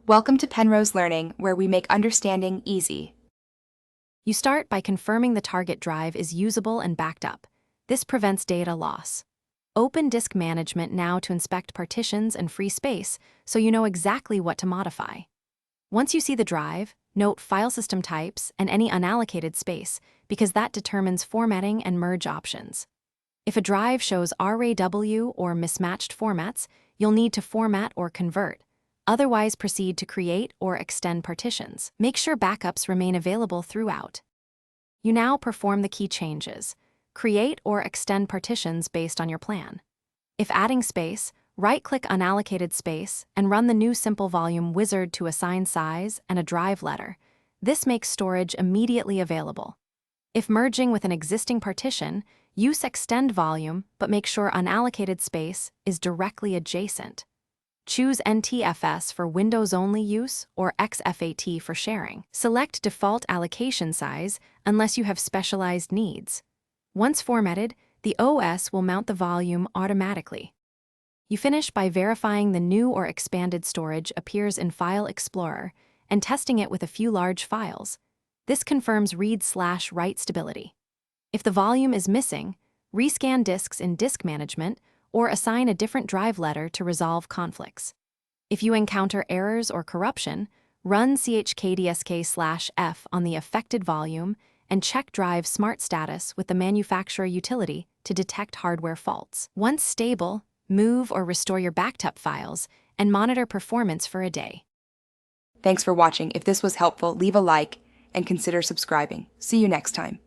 Welcome to Penrose Learning, where we make understanding easy. You start by confirming the target drive is usable and backed up. This prevents data loss. Open Disk Management now to inspect partitions and free space so you know exactly what to modify. Once you see the drive, note file system types and any unallocated space because that determines formatting and merge options. If a drive shows RAW or mismatched formats, you'll need to format or convert. Otherwise, proceed to create or extend partitions. Make sure backups remain available throughout. You now perform the key changes. Create or extend partitions based on your plan. If adding space, right-click unallocated space and run the new Simple Volume wizard to assign size and a drive letter. This makes storage immediately available. If merging with an existing partition, use Extend Volume, but make sure unallocated space is directly adjacent. Choose NTFS for Windows-only use or XFAT for sharing. Select default allocation size unless you have specialized needs. Once formatted, the OS will mount the volume automatically. You finish by verifying the new or expanded storage appears in File Explorer and testing it with a few large files. This confirms read/write stability. If the volume is missing, rescan disks in Disk Management or assign a different drive letter to resolve conflicts. If you encounter errors or corruption, run chkdsk/f on the affected volume and check drive smart status with the manufacturer utility to detect hardware faults. Once stable, move or restore your backed up files and monitor performance for a day. Thanks for watching. If this was helpful, leave a like and consider subscribing. See you next time.